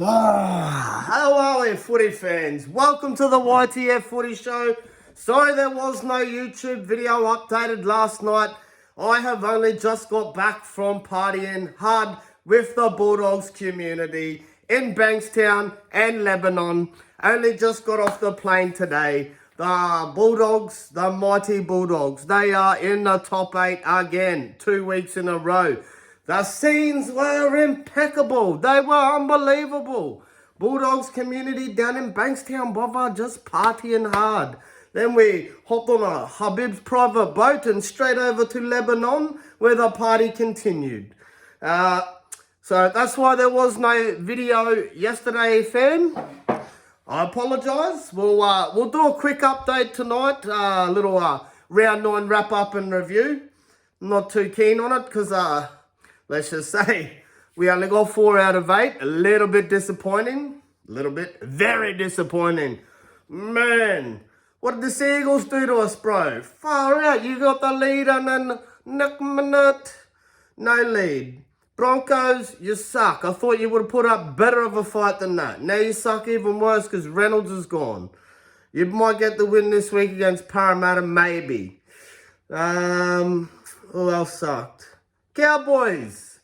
How are we, footy fans? Welcome to the YTF Footy Show. Sorry there was no YouTube video updated last night. I have only just got back from partying hard with the Bulldogs community in Bankstown and Lebanon. Only just got off the plane today. The Bulldogs, the mighty Bulldogs, they are in the top 8 again, 2 weeks in a row. The scenes were impeccable. They were unbelievable. Bulldogs community down in Bankstown, brother, just partying hard. Then we hopped on a Habib's private boat and straight over to Lebanon, where the party continued. So that's why there was no video yesterday, fam. I apologise. We'll do a quick update tonight. A little round 9 wrap up and review. Not too keen on it because let's just say we only got 4 out of 8. A little bit disappointing. A little bit. Very disappointing. Man, what did the Seagulls do to us, bro? Far out. You got the lead and then next minute, no lead. Broncos, you suck. I thought you would have put up better of a fight than that. Now you suck even worse because Reynolds is gone. You might get the win this week against Parramatta, maybe. Who else sucked? Cowboys.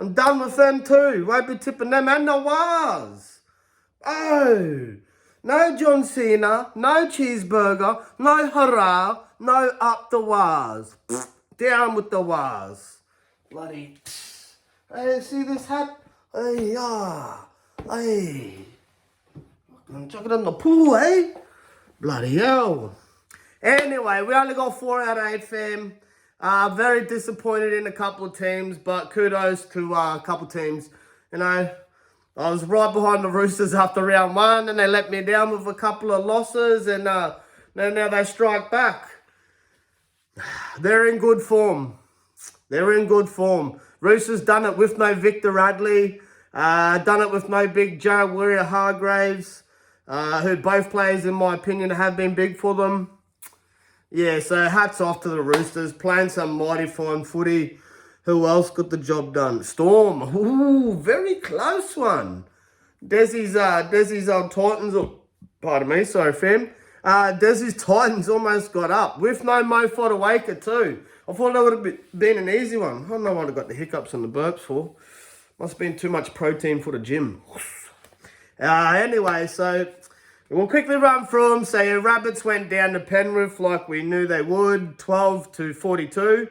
I'm done with them too. Won't be tipping them and the Wars. Oh. No John Cena. No cheeseburger. No hurrah. No up the Wars. Down with the Wars. Bloody. Hey, see this hat? Hey, Hey. I'm chucking in the pool, eh? Bloody hell. Anyway, we only got 4 out of 8, fam. Very disappointed in a couple of teams, but kudos to a couple of teams. You know, I was right behind the Roosters after round 1, and they let me down with a couple of losses, and now they strike back. They're in good form. They're in good form. Roosters done it with no Victor Radley, done it with no big Joe Waerea-Hargreaves, who both players, in my opinion, have been big for them. Yeah, so hats off to the Roosters, playing some mighty fine footy. Who else got the job done? Storm. Ooh, very close one. Desi's Titans, pardon me, sorry fam. Desi's Titans almost got up, with no Mo Fotuaika too. I thought that would have been an easy one. I don't know what I got the hiccups and the burps for. Must have been too much protein for the gym. Anyway, so we'll quickly run through them. So your Rabbits went down to Penrith like we knew they would, 12-42.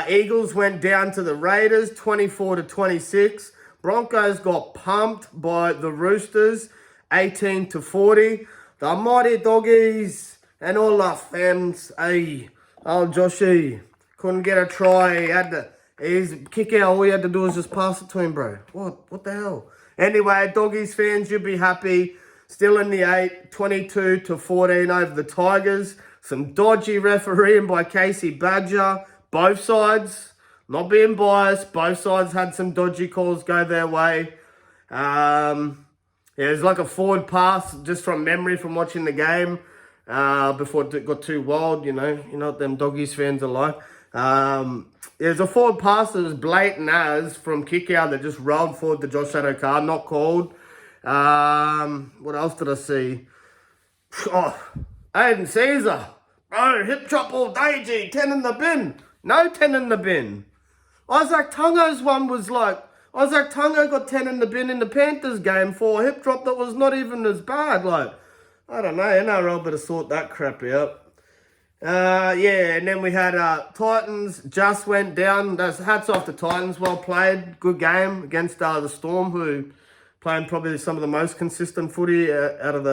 Eagles went down to the Raiders, 24-26. Broncos got pumped by the Roosters, 18-40. The mighty Doggies and all the fams. Hey, old Joshy couldn't get a try. His kick out. All he had to do was just pass it to him, bro. What the hell? Anyway, Doggies fans, you'll be happy. Still in the 8, 22-14 over the Tigers. Some dodgy refereeing by Casey Badger. Both sides, not being biased, both sides had some dodgy calls go their way. Yeah, it was like a forward pass just from memory from watching the game before it got too wild, you know what them Doggies fans are like. It was a forward pass that was blatant as from kick out that just rolled forward to Josh Addo-Carr, not called. What else did I see? Oh, Aiden Caesar. Oh, hip chop all day, G. 10 in the bin. No 10 in the bin. Isaac Tungo's one was like, Isaac Tungo got 10 in the bin in the Panthers game for a hip drop that was not even as bad. Like, I don't know, NRL better sort that crap out. Yeah, and then we had Titans just went down. That's hats off to Titans. Well played. Good game against the Storm, who playing probably some of the most consistent footy out of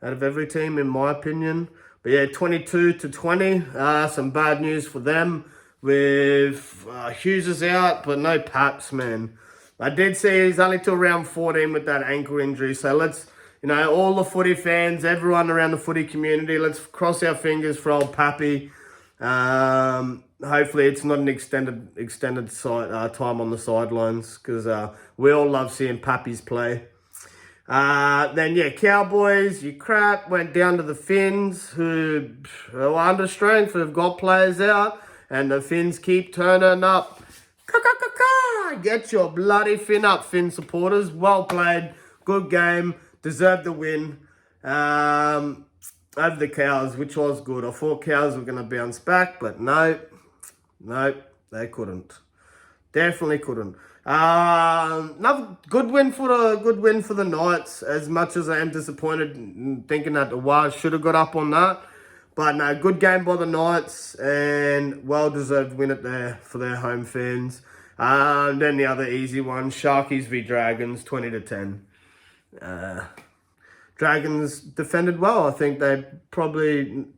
every team, in my opinion. But yeah, 22-20. Some bad news for them with Hughes is out, but no Paps, man. I did see he's only till round 14 with that ankle injury. So let's, all the footy fans, everyone around the footy community, let's cross our fingers for old Pappy. Hopefully it's not an extended time on the sidelines, because we all love seeing Pappies play. Then, yeah, Cowboys, you crap, went down to the Finns, who are under strength, who've got players out, and the Finns keep turning up. Get your bloody fin up, Finn supporters. Well played. Good game. Deserved the win. Over the Cows, which was good. I thought Cows were going to bounce back, but no, they couldn't. Definitely couldn't. Another good win for the Knights. As much as I am disappointed, thinking that the Wars should have got up on that, but no, good game by the Knights and well deserved win it there for their home fans. Then the other easy one, Sharkies v Dragons, 20-10. Dragons defended well. I think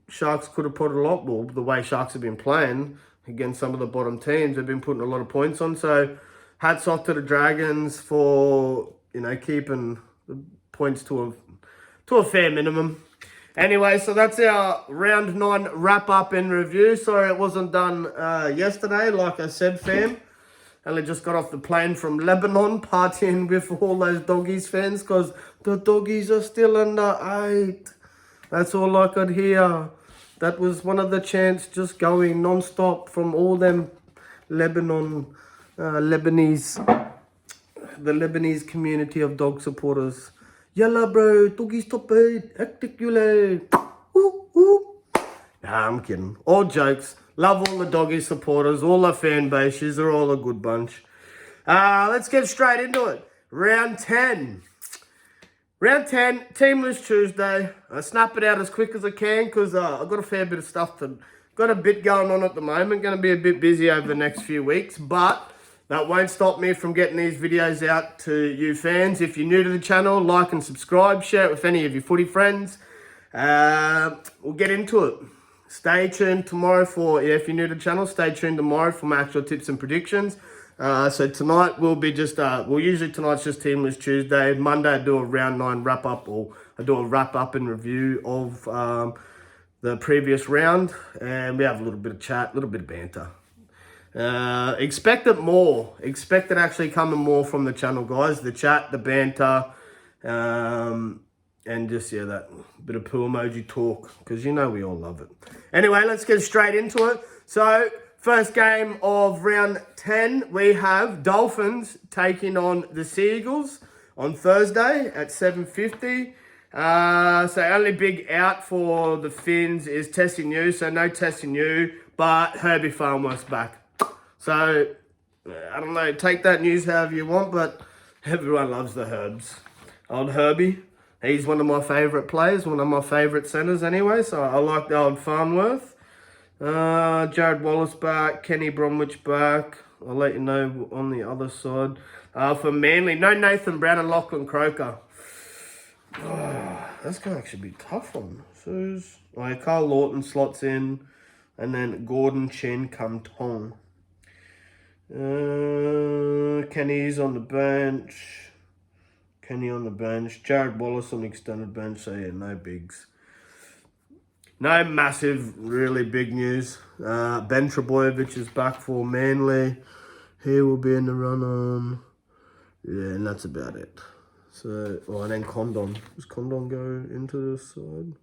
Sharks could have put a lot more. The way Sharks have been playing against some of the bottom teams, they've been putting a lot of points on. So hats off to the Dragons for keeping the points to a fair minimum. Anyway, so that's our round 9 wrap up and review. Sorry it wasn't done yesterday, like I said, fam. Only just got off the plane from Lebanon, partying with all those Doggies fans because the Doggies are still under 8. That's all I could hear. That was one of the chants just going non-stop from all them Lebanese, the Lebanese community of dog supporters. Yalla bro, Doggies top 8, articulate. Nah, I'm kidding. All jokes. Love all the Doggy supporters, all the fan bases. They're all a good bunch. Let's get straight into it. Round 10. Round 10, Teamless Tuesday. I snap it out as quick as I can because I've got a fair bit of stuff got a bit going on at the moment. Going to be a bit busy over the next few weeks, but that won't stop me from getting these videos out to you fans. If you're new to the channel, like and subscribe. Share it with any of your footy friends. We'll get into it. Stay tuned tomorrow if you're new to the channel, stay tuned tomorrow for my actual tips and predictions. So tonight will be usually tonight's just Teamless Tuesday. Monday I do a round 9 wrap up, or I do a wrap up and review of the previous round. And we have a little bit of chat, a little bit of banter. Expect it more. Expect it actually coming more from the channel, guys. The chat, the banter, and just, that bit of poo emoji talk, because we all love it. Anyway, let's get straight into it. So, first game of round 10, we have Dolphins taking on the Seagulls on Thursday at 7:50. So, only big out for the Finns is Tessinu, so no Tessinu, but Herbie Farnworth's back. So, I don't know, take that news however you want, but everyone loves the Herbs. Old Herbie. He's one of my favourite players, one of my favourite centres anyway, so I like the old Farnworth. Jared Wallace back, Kenny Bromwich back. I'll let you know on the other side. For Manly, no Nathan Brown and Lachlan Croker. That's going to actually be a tough one. So, Carl Lawton slots in, and then Gordon Chin come Tong. Kenny's on the bench. Kenny on the bench. Jared Wallace on the extended bench. So, no bigs. No massive, really big news. Ben Trebojevic is back for Manly. He will be in the run-on. Yeah, and that's about it. So, and then Condon. Does Condon go into the side?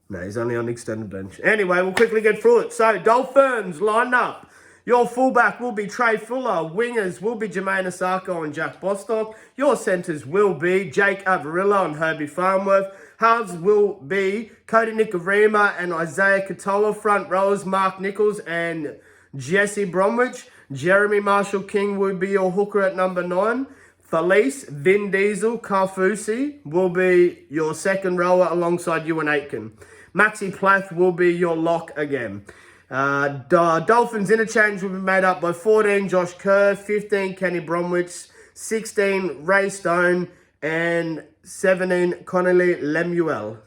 No, he's only on the extended bench. Anyway, we'll quickly get through it. So, Dolphins lined up. Your fullback will be Trey Fuller. Wingers will be Jermaine Asako and Jack Bostock. Your centres will be Jake Avarilla and Herbie Farnworth. Halves will be Cody Nikorima and Isaiah Katoa. Front rowers, Mark Nichols and Jesse Bromwich. Jeremy Marshall-King will be your hooker at number 9. Felice, Vin Diesel, Carfusi will be your second rower alongside Ewan Aitken. Maxi Plath will be your lock again. Dolphins interchange will be made up by 14 Josh Kerr, 15 Kenny Bromwich, 16 Ray Stone, and 17 Connolly Lemuel.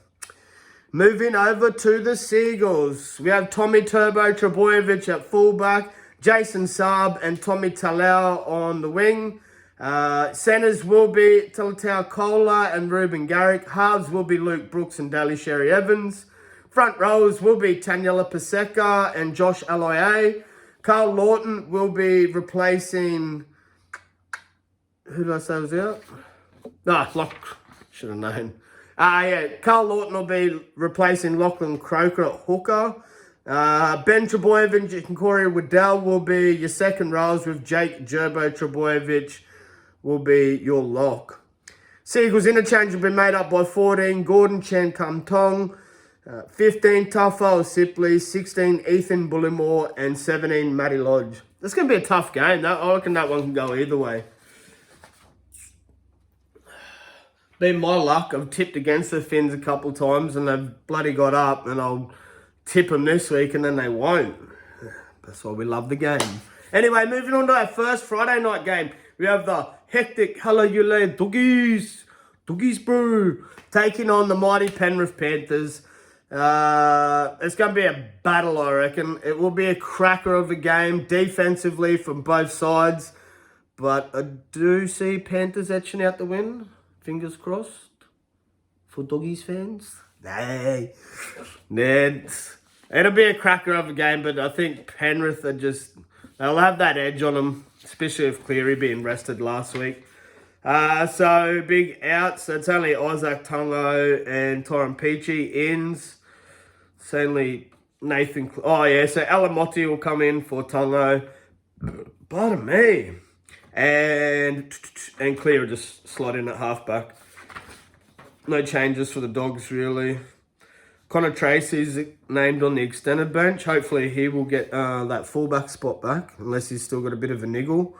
Moving over to the Seagulls, we have Tommy Turbo Trebojevic at fullback, Jason Saab and Tommy Talau on the wing. Centers will be Talatau Kola and Ruben Garrick. Halves will be Luke Brooks and Daly Sherry Evans. Front rows will be Taniela Paseka and Josh Aloiai. Carl Lawton will be replacing... Who did I say was out? Should have known. Carl Lawton will be replacing Lachlan Croker at hooker. Ben Trebojevic and Corey Waddell will be your second rows, with Jake Gerbo Trebojevic will be your lock. Seagulls interchange will be made up by 14 Gordon Chen Kum Tong, 15 Tufo Sipley, 16 Ethan Bullimore, and 17 Matty Lodge. This is going to be a tough game. I reckon that one can go either way. Been my luck. I've tipped against the Finns a couple times and they've bloody got up, and I'll tip them this week and then they won't. That's why we love the game. Anyway, moving on to our first Friday night game. We have the hectic Hullaula Doggies Brew, taking on the mighty Penrith Panthers. It's going to be a battle, I reckon. It will be a cracker of a game defensively from both sides. But I do see Panthers etching out the win. Fingers crossed for Doggies fans. Nay. It'll be a cracker of a game, but I think Penrith are they'll have that edge on them, especially with Cleary being rested last week. So big outs. It's only Isaac Tungo and Tyron Peachy ins. It's only Nathan. So Alamotti will come in for Tungo. Pardon me. And Cleary just slot in at halfback. No changes for the Dogs really. Connor Tracy's named on the extended bench. Hopefully he will get that fullback spot back, unless he's still got a bit of a niggle.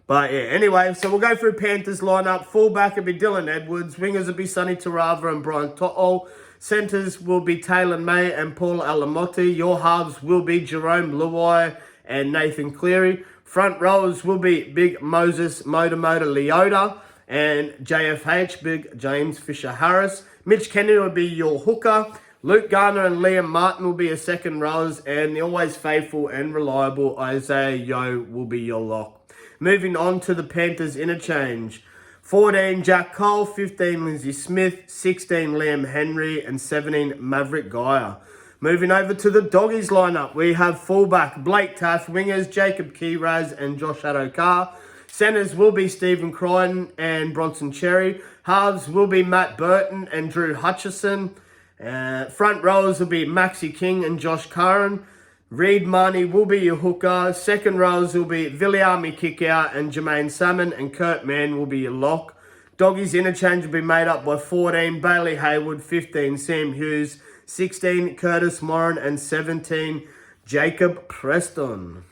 But yeah, anyway, so we'll go through Panthers lineup. Fullback will be Dylan Edwards. Wingers will be Sonny Tarava and Brian To'o. Centres will be Taylor May and Paul Alamotti. Your halves will be Jerome Luai and Nathan Cleary. Front rowers will be Big Moses Motor Leota and JFH, Big James Fisher-Harris. Mitch Kennedy will be your hooker. Luke Garner and Liam Martin will be your second rowers. And the always faithful and reliable Isaiah Yeo will be your lock. Moving on to the Panthers interchange. 14, Jack Cole. 15, Lindsay Smith. 16, Liam Henry. And 17, Maverick Geyer. Moving over to the Doggies lineup, we have fullback Blake Taff, wingers Jacob Keyraz and Josh Adokar. Centres will be Stephen Crichton and Bronson Cherry. Halves will be Matt Burton and Drew Hutchison. Front rowers will be Maxi King and Josh Curran. Reed Marnie will be your hooker. Second rows will be Viliami Kickout and Jermaine Salmon, and Kurt Mann will be your lock. Doggies interchange will be made up by 14, Bailey Hayward, 15, Sam Hughes, 16, Curtis Morin, and 17, Jacob Preston.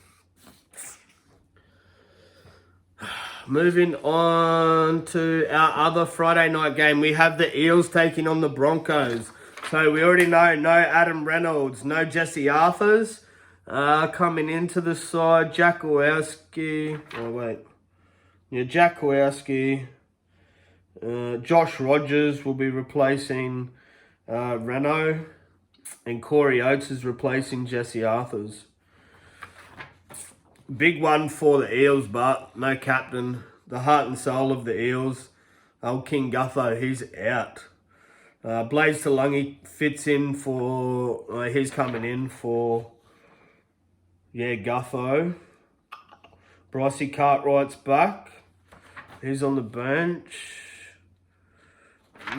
Moving on to our other Friday night game, we have the Eels taking on the Broncos. So we already know no Adam Reynolds, no Jesse Arthurs. Coming into the side, Jack Kowalski. Jack Kowalski. Josh Rogers will be replacing Renault, and Corey Oates is replacing Jesse Arthurs. Big one for the Eels, but no captain. The heart and soul of the Eels, old King Gutho, he's out. Blaze Talungi fits in for, he's coming in for, Gutho. Brycey Cartwright's back. He's on the bench. I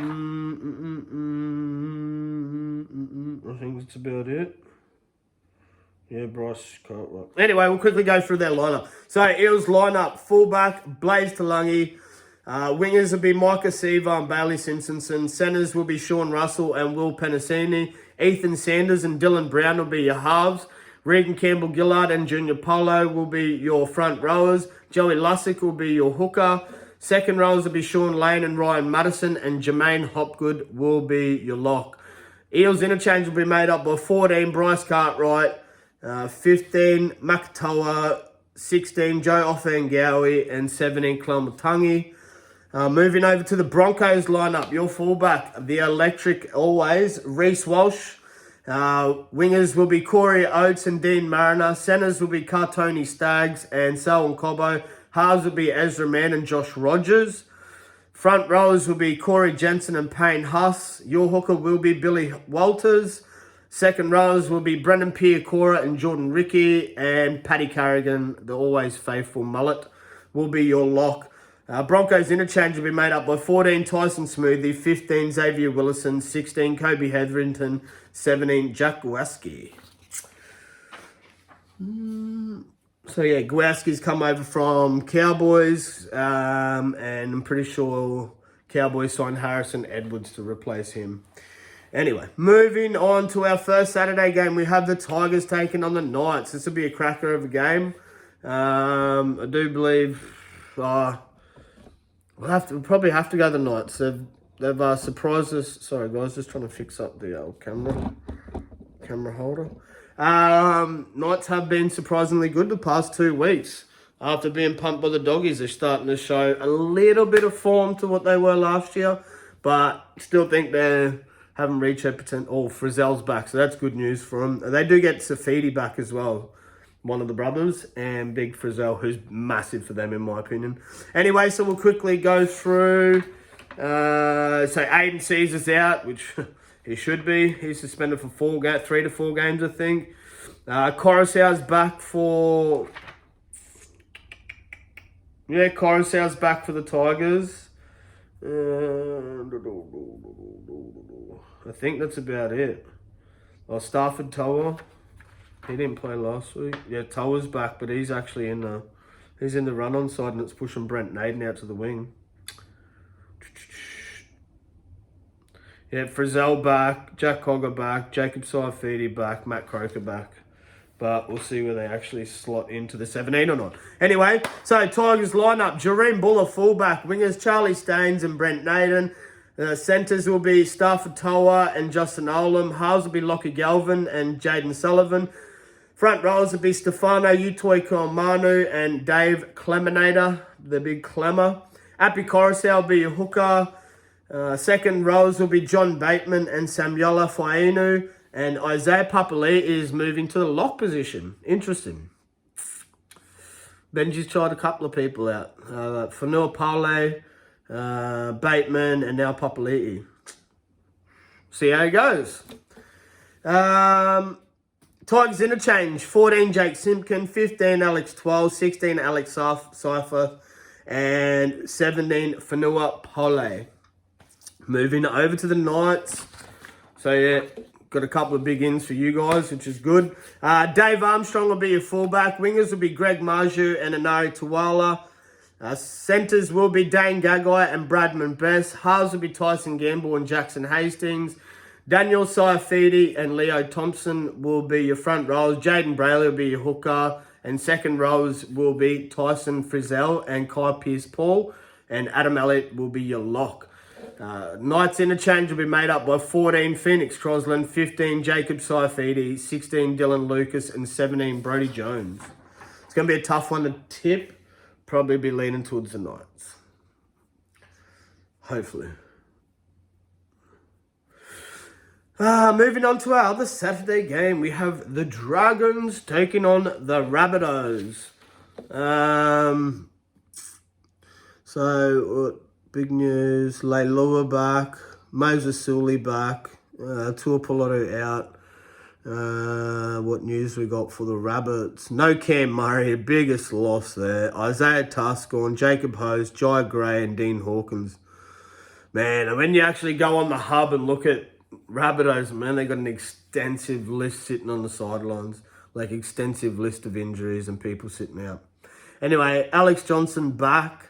think that's about it. Yeah, Bryce Cartwright. Anyway, we'll quickly go through their lineup. So, Eels lineup, fullback, Blaze Talungi. Wingers will be Micah Seaver and Bailey Simpson. Centres will be Sean Russell and Will Penasini. Ethan Sanders and Dylan Brown will be your halves. Regan Campbell-Gillard and Junior Polo will be your front rowers. Joey Lussick will be your hooker. Second rows will be Sean Lane and Ryan Madison, and Jermaine Hopgood will be your lock. Eels interchange will be made up by 14, Bryce Cartwright, 15, Makatoa, 16, Joe Offengawi, and 17, Klamatangi. Moving over to the Broncos lineup, your fullback, the electric always, Reece Walsh. Wingers will be Corey Oates and Dean Mariner. Centres will be Cartoni Staggs and Selwyn Cobbo. Halves will be Ezra Mann and Josh Rogers. Front rowers will be Corey Jensen and Payne Huss. Your hooker will be Billy Walters. Second rowers will be Brendan Piacora and Jordan Rickey. And Paddy Carrigan, the always faithful mullet, will be your lock. Broncos interchange will be made up by 14, Tyson Smoothie, 15, Xavier Willison, 16, Kobe Hetherington, 17, Jack Waski. So yeah, Gowski's come over from Cowboys, and I'm pretty sure Cowboys signed Harrison Edwards to replace him. Anyway, moving on to our first Saturday game, we have the Tigers taking on the Knights. This will be a cracker of a game. I do believe we'll probably have to go the Knights. They've surprised us. Sorry guys, just trying to fix up the old camera holder. Knights have been surprisingly good the past 2 weeks. After being pumped by the Doggies, they're starting to show a little bit of form to what they were last year, but still think they haven't reached their potential. Oh, Frizzell's back, so that's good news for them. They do get Safidi back as well, one of the brothers, and Big Frizzell, who's massive for them in my opinion. Anyway, so we'll quickly go through. So Aiden Caesar's out, which he should be. He's suspended for 3 to 4 games, I think. Coruscant's back for... Yeah, Coruscant's back for the Tigers. I think that's about it. Oh, Stafford Toa. He didn't play last week. Yeah, Toa's back, but he's actually in the run-on side, and it's pushing Brent Naden out to the wing. Yeah, Frizzell back, Jack Cogger back, Jacob Saifidi back, Matt Croker back. But we'll see where they actually slot into the 17 or not. Anyway, so Tigers lineup: Jareem Buller fullback, wingers Charlie Staines and Brent Naden. Centres will be Stafford Toa and Justin Olam. Halves will be Lockie Galvin and Jaden Sullivan. Front rows will be Stefano Utoi Manu and Dave Cleminator, the big Clemmer. Appy Coruscant will be your hooker. Second rows will be John Bateman and Samuela Fainu. And Isaiah Papali is moving to the lock position. Interesting. Benji's tried a couple of people out. Fanua Pale, Bateman, and now Papali'i. See how it goes. Tigers interchange. 14 Jake Simpkin, 15 Alex 12, 16 Alex Seifer, and 17 Fanua Pole. Moving over to the Knights. So yeah, got a couple of big ins for you guys, which is good. Dave Armstrong will be your fullback. Wingers will be Greg Marju and Anari Tuwala. Centres will be Dane Gagai and Bradman Best. Halves will be Tyson Gamble and Jackson Hastings. Daniel Saifidi and Leo Thompson will be your front rows. Jaden Brayley will be your hooker. And second rows will be Tyson Frizzell and Kai Pearce-Paul. And Adam Elliott will be your lock. Knights interchange will be made up by 14 Phoenix Crosland, 15 Jacob Saifidi, 16 Dylan Lucas, and 17 Brody Jones. It's going to be a tough one to tip. Probably be leaning towards the Knights. Hopefully. Moving on to our other Saturday game, we have the Dragons taking on the Rabbitohs. Big news, Leilua back, Moses Sully back, Tuapolotu out. What news we got for the Rabbits? No Cam Murray, biggest loss there. Isaiah Taskorn, Jacob Hose, Jai Gray, and Dean Hawkins. Man, and when you actually go on the hub and look at Rabbitohs, man, they got an extensive list sitting on the sidelines. Like, extensive list of injuries and people sitting out. Anyway, Alex Johnson back.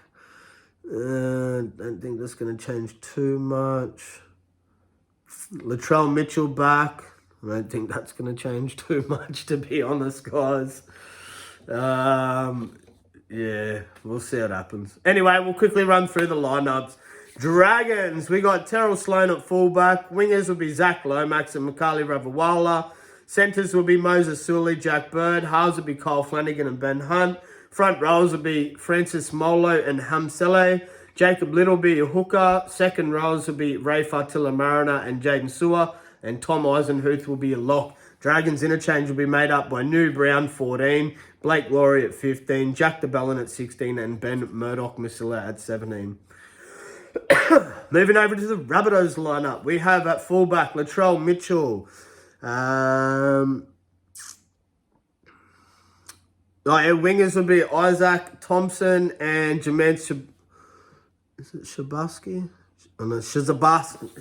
Don't think that's going to change too much. Latrell Mitchell back. I don't think that's going to change too much, to be honest, guys. Yeah, we'll see what happens. Anyway, we'll quickly run through the lineups. Dragons, we got Terrell Sloan at fullback. Wingers will be Zach Lomax and Makali Ravawala. Centres will be Moses Sully, Jack Bird. Halves will be Kyle Flanagan and Ben Hunt. Front rows will be Francis Molo and Hamsele. Jacob Little will be your hooker. Second rows will be Ray Fartilla Mariner and Jaden Sewer. And Tom Eisenhuth will be your lock. Dragons interchange will be made up by New Brown, 14. Blake Laurie at 15. Jack DeBellin at 16. And Ben Murdoch-Masilla at 17. Moving over to the Rabbitohs lineup. We have at fullback Latrell Mitchell. Wingers will be Isaac Thompson and Jamed Shabasky? Oh, no, Shibasaki.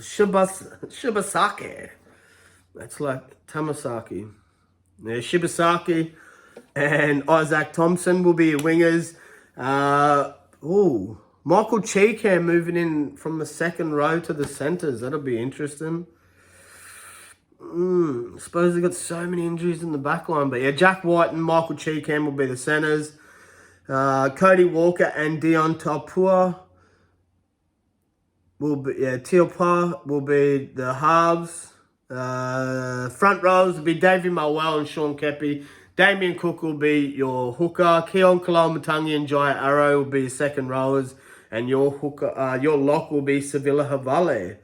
That's like Tamasaki. Yeah, Shibasaki. And Isaac Thompson will be your wingers. Michael Cheekham moving in from the second row to the centres. That'll be interesting. Suppose they've got so many injuries in the back line. But yeah, Jack White and Michael Cheekham will be the centres. Cody Walker and Dion Tapua will be, Tiopua will be the halves. Front rows will be Davey Mulwell and Sean Kepi. Damien Cook will be your hooker. Keon Kalamatangi and Jai Arrow will be your second rowers. And your hooker, your lock will be Sevilla Havale.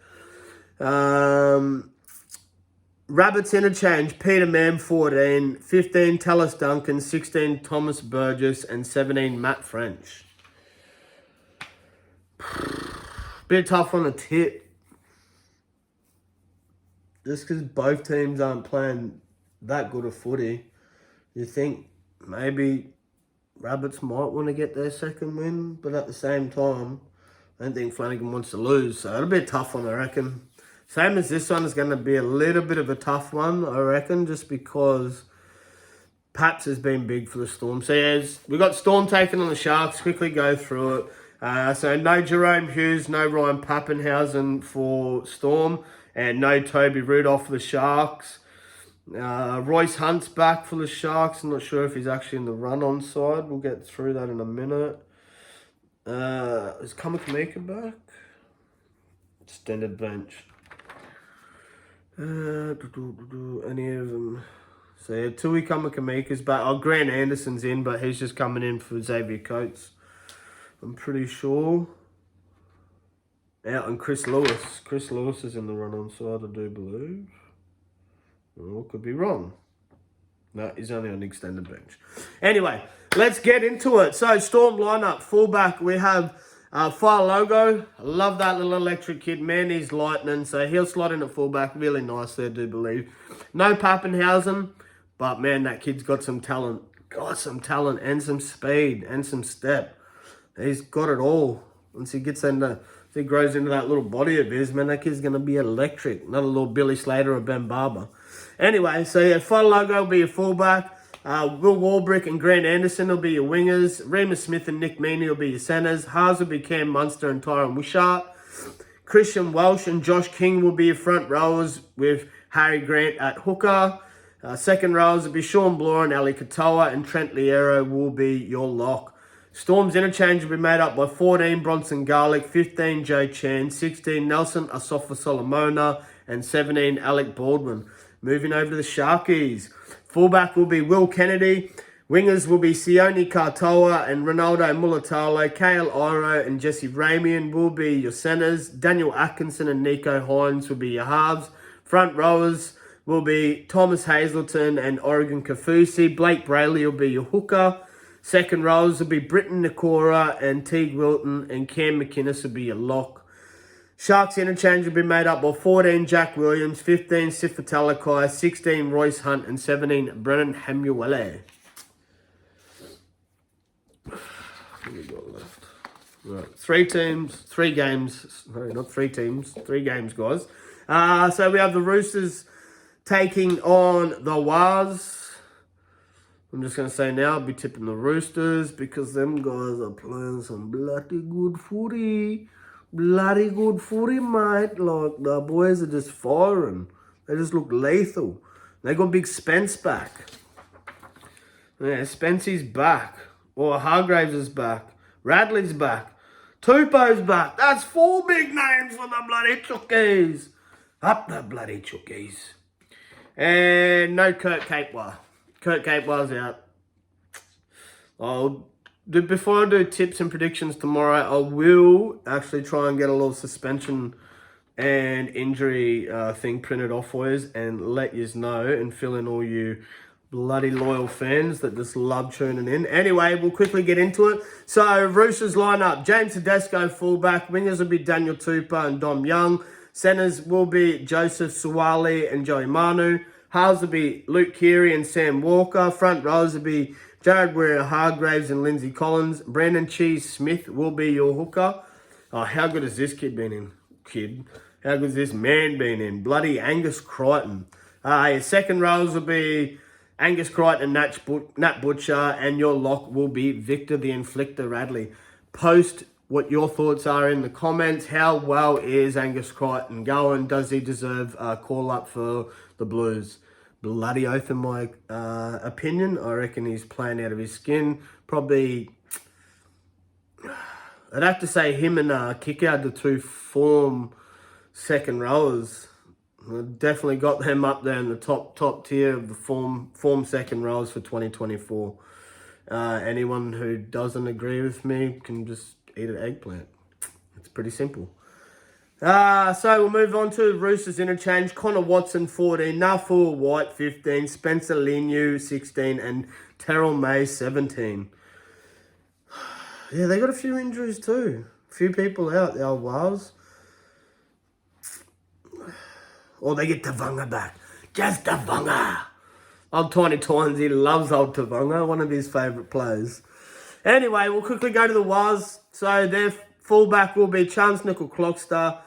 Rabbits interchange, Peter Mam 14, 15 Tallis Duncan, 16 Thomas Burgess, and 17 Matt French. Bit tough on the tip. Just because both teams aren't playing that good a footy, you think maybe Rabbits might want to get their second win, but at the same time, I don't think Flanagan wants to lose, so it'll be a tough one, I reckon. Same as this one is going to be a little bit of a tough one, I reckon, just because Pats has been big for the Storm. So yeah, we got Storm taking on the Sharks. Quickly go through it. So no Jerome Hughes, no Ryan Pappenhausen for Storm, and no Toby Rudolph for the Sharks. Royce Hunt's back for the Sharks. I'm not sure if he's actually in the run-on side. We'll get through that in a minute. Is Kamakamika back? Extended bench. Any of them? So yeah, Tui Kamakamika's back. Oh, Grant Anderson's in, but he's just coming in for Xavier Coates, I'm pretty sure. And Chris Lewis. Chris Lewis is in the run-on side, I do believe. Oh, could be wrong. No, he's only on the extended bench. Anyway, let's get into it. So, Storm lineup. Fullback, we have Fire Logo. I love that little electric kid. Man, he's lightning. So, he'll slot in at fullback. Really nice there, I do believe. No Pappenhausen. But, man, that kid's got some talent. Got some talent and some speed and some step. He's got it all. Once he gets into... If he grows into that little body of his, man, that kid's going to be electric. Not a little Billy Slater or Ben Barber. Anyway, so yeah, Fire Logo will be your fullback. Will Warbrick and Grant Anderson will be your wingers. Remus Smith and Nick Meaney will be your centres. Haas will be Cam Munster and Tyron Wishart. Christian Welsh and Josh King will be your front rowers with Harry Grant at hooker. Second rowers will be Sean Bloor and Ali Katoa, and Trent Liero will be your lock. Storm's interchange will be made up by 14 Bronson Garlick, 15 Joe Chan, 16 Nelson Asafa Solomona, and 17 Alec Baldwin. Moving over to the Sharkies. Fullback will be Will Kennedy. Wingers will be Sione Katoa and Ronaldo Mulatalo. Kale Iro and Jesse Ramian will be your centres. Daniel Atkinson and Nico Hines will be your halves. Front rowers will be Thomas Hazelton and Oregon Kafusi. Blake Brayley will be your hooker. Second rows will be Britton Nakora and Teague Wilton, and Cam McInnes will be your lock. Sharks interchange will be made up by 14 Jack Williams, 15 Sifa Talakai, 16 Royce Hunt, and 17 Brennan Hamuele. What have we got left? Right, 3 teams, 3 games. Sorry, not 3 teams, 3 games, guys. So we have the Roosters taking on the Waz. I'm just going to say now, I'll be tipping the Roosters because them guys are playing some bloody good footy. Bloody good footy, mate. Like, the boys are just firing. They just look lethal. They got big Spence back. Yeah, Spency's back. Or Hargraves is back. Radley's back. Tupou's back. That's 4 big names for the bloody Chookies. Up the bloody Chookies. And no Kurt Capewell. Kurt Capewell's out. Before I do tips and predictions tomorrow, I will actually try and get a little suspension and injury thing printed off for you and let you know and fill in all you bloody loyal fans that just love tuning in. Anyway, we'll quickly get into it. So, Roosters lineup. James Tedesco, fullback. Wingers will be Daniel Tupou and Dom Young. Centres will be Joseph Suwali and Joey Manu. Halves will be Luke Keary and Sam Walker. Front rows will be Jared Warrior-Hargraves and Lindsay Collins. Brandon Cheese Smith will be your hooker. Oh, how good has this kid been in, kid? How good has this man been in? Bloody Angus Crichton. Your second rows will be Angus Crichton, Nat Butcher, and your lock will be Victor the Inflictor Radley. Post what your thoughts are in the comments. How well is Angus Crichton going? Does he deserve a call-up for the Blues? Bloody oath in my opinion. I reckon he's playing out of his skin. Probably, I'd have to say him and Kikau, the two form second rowers. Definitely got them up there in the top tier of the form second rows for 2024. Anyone who doesn't agree with me can just eat an eggplant. It's pretty simple. So we'll move on to Roosters interchange. Connor Watson 14, Nafua White 15, Spencer Leniu 16, and Terrell May 17. Yeah, they got a few injuries too. A few people out, the old Wales. Or they get Tavanga back. Just Tavanga. Old Tiny Twines, he loves old Tavanga, one of his favourite players. Anyway, we'll quickly go to the Waz. So their fullback will be Chance Nickel-Clockster.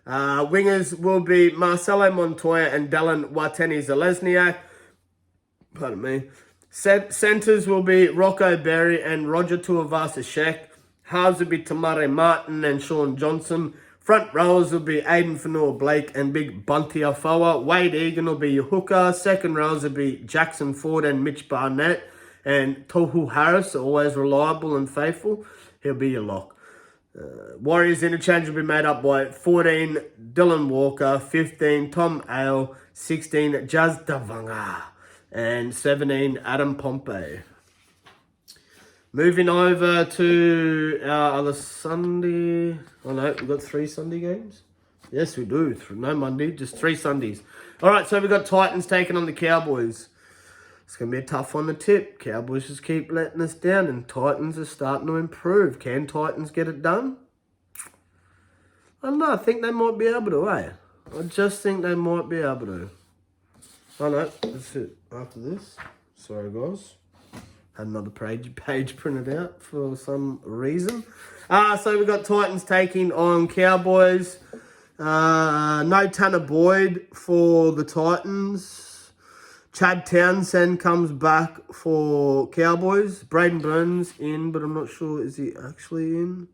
Wingers will be Marcelo Montoya and Dallin Watene-Zelezniak. Pardon me. Centres will be Rocco Berry and Roger Tuivasa-Sheck. Halves will be Tamare Martin and Sean Johnson. Front rowers will be Aiden Fanua-Blake and Big Bunty Afoa. Wade Egan will be your hooker. Second rows will be Jackson Ford and Mitch Barnett. And Tohu Harris, always reliable and faithful. He'll be your lock. Warriors interchange will be made up by 14, Dylan Walker, 15, Tom Ale, 16, Jazz Davanga, and 17, Adam Pompey. Moving over to our other Sunday. Oh no, we've got 3 Sunday games? Yes, we do. No Monday, just 3 Sundays. All right, so we've got Titans taking on the Cowboys. It's going to be a tough one to tip. Cowboys just keep letting us down and Titans are starting to improve. Can Titans get it done? I don't know. I think they might be able to, eh? I just think they might be able to. Oh no, that's it. After this. Sorry, guys. Had another page printed out for some reason. So we've got Titans taking on Cowboys. No Tanner Boyd for the Titans. Chad Townsend comes back for Cowboys. Braden Burns in, but I'm not sure. Is he actually in?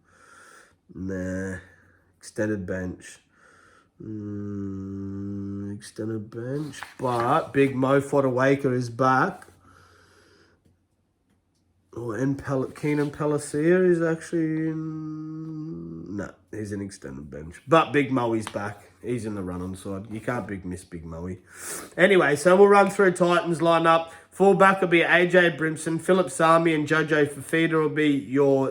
Nah. Extended bench. Extended bench. But Big Mo Fodawaker is back. Oh, and Keenan Palacia is actually in... No, he's an extended bench. But Big Moe's back. He's in the run-on side. You can't miss Big Moe. Anyway, so we'll run through Titans lineup. Fullback will be AJ Brimson. Philip Sami and Jojo Fafita will be your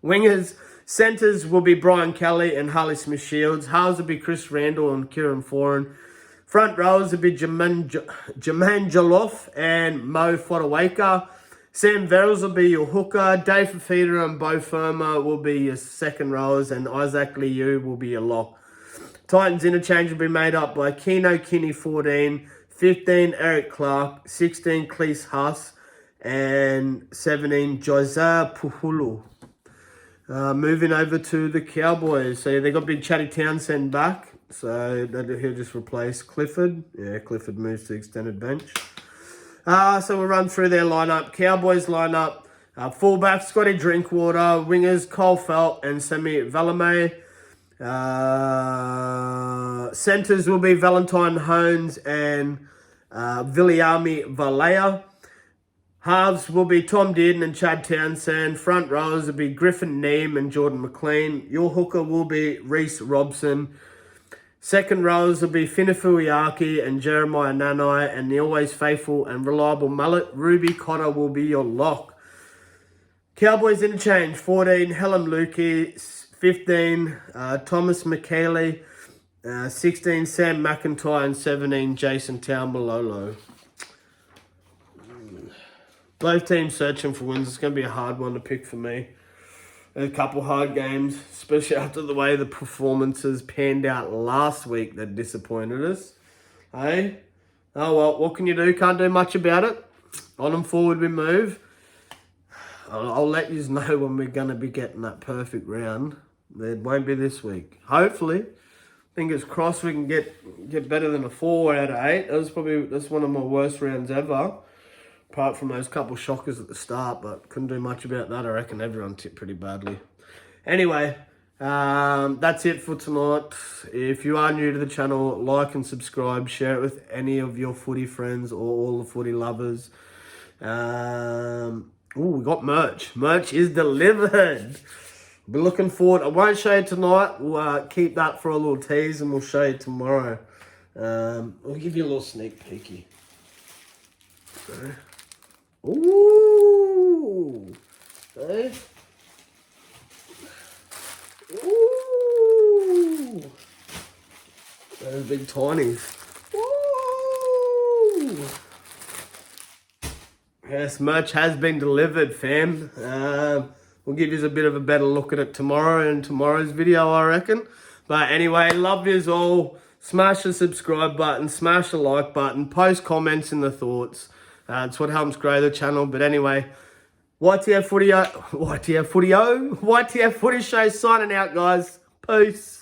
wingers. Centres will be Brian Kelly and Harley Smith-Shields. Halves will be Chris Randall and Kieran Foran. Front rows will be Jermaine Jaloff and Mo Fodawaker. Sam Verrills will be your hooker. Dave Fafita and Bo Firma will be your second rowers. And Isaac Liu will be your lock. Titans interchange will be made up by Keno Kinney 14, 15 Eric Clark, 16 Cleese Huss, and 17 Josiah Puhulu. Moving over to the Cowboys. So they got Big Chatty Townsend back. So he'll just replace Clifford. Yeah, Clifford moves to extended bench. So we'll run through their lineup. Cowboys lineup. Fullback, Scotty Drinkwater. Wingers, Cole Felt and Semi Valame. Centres will be Valentine Hones and Viliami Valea. Halves will be Tom Dearden and Chad Townsend. Front rows will be Griffin Neem and Jordan McLean. Your hooker will be Reese Robson. Second rows will be Finafuiaki and Jeremiah Nanai, and the always faithful and reliable mullet, Ruby Cotter, will be your lock. Cowboys interchange, 14, Helen Lukey, 15, Thomas McKaylee, 16, Sam McIntyre, and 17, Jason Taumalolo. Both teams searching for wins. It's going to be a hard one to pick for me. A couple hard games, especially after the way the performances panned out last week that disappointed us. Hey? Oh well, what can you do? Can't do much about it. On and forward we move. I'll let you know when we're going to be getting that perfect round. It won't be this week. Hopefully. fingers crossed we can get better than a 4 out of 8. That's one of my worst rounds ever. Apart from those couple shockers at the start, but couldn't do much about that. I reckon everyone tipped pretty badly. Anyway, that's it for tonight. If you are new to the channel, like and subscribe. Share it with any of your footy friends or all the footy lovers. We got merch. Merch is delivered. Be looking forward. I won't show you tonight. We'll keep that for a little tease, and we'll show you tomorrow. I'll give you a little sneak peeky. So. Ooh. Okay. Ooh. Those big tinies. Ooh. Yes, merch has been delivered, fam. We'll give you a bit of a better look at it tomorrow in tomorrow's video, I reckon. But anyway, love yous all. Smash the subscribe button, smash the like button, post comments in the thoughts. It's what helps grow the channel. But anyway, YTF Footy Show signing out, guys. Peace.